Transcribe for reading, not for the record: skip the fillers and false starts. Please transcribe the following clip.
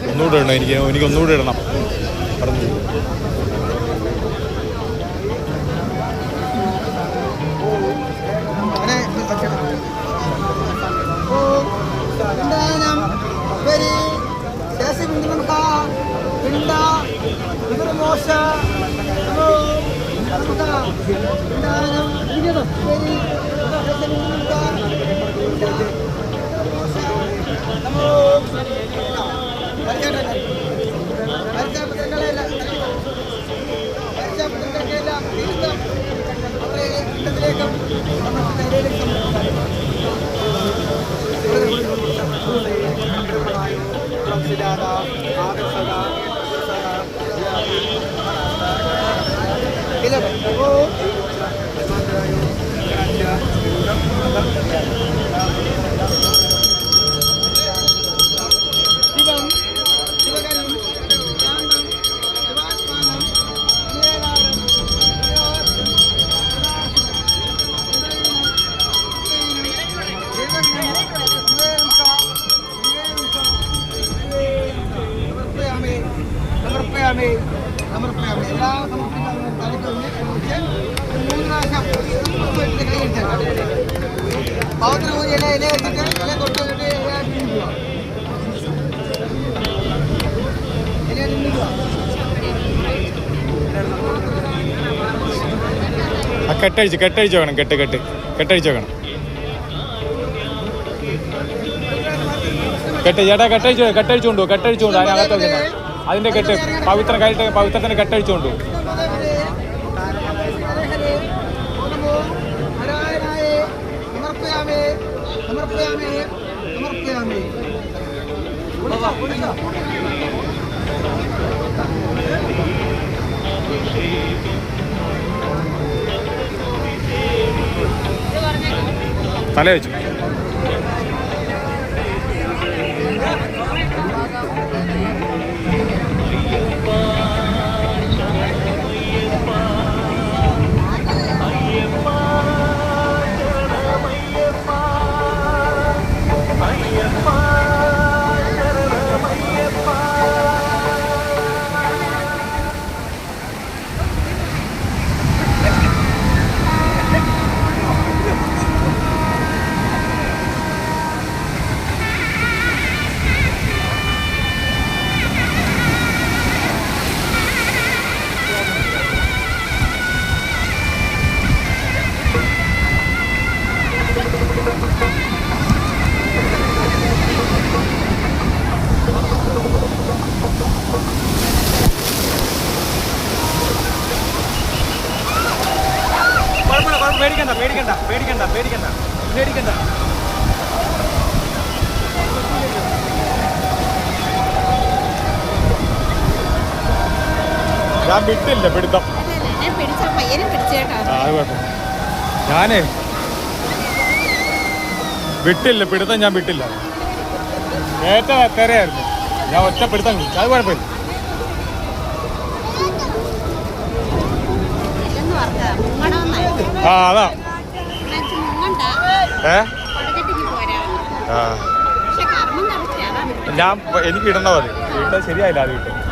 ഒന്നുകൂടെ ഇടണം, എനിക്ക് ഒന്നുകൂടെ ഇടണം പറഞ്ഞു. കെട്ടഴിച്ച് വേണം, കെട്ടഴിച്ച് വേണം. ചേട്ടാ കെട്ടഴിച്ചുകൊണ്ടു അതിനകത്ത് വെക്കുന്നത് അതിൻ്റെ കെട്ട് പവിത്രത്തിന് കെട്ടഴിച്ചുകൊണ്ടു. തല വെച്ചു. പേടിക്കണ്ട. ഞാൻ വിട്ടില്ല പിടുത്തം. ഞാനേ വിട്ടില്ല പിടുത്തം, ഞാൻ വിട്ടില്ല. ഏറ്റവും എത്രയായിരുന്നു ഞാൻ ഒറ്റ പിടുത്തം വിളിച്ചു, അത് കുഴപ്പമില്ല. അതാ ഞാൻ എനിക്ക് ഇടണോ, അത് ഇട്ടത് ശരിയായില്ല. അത് കിട്ടും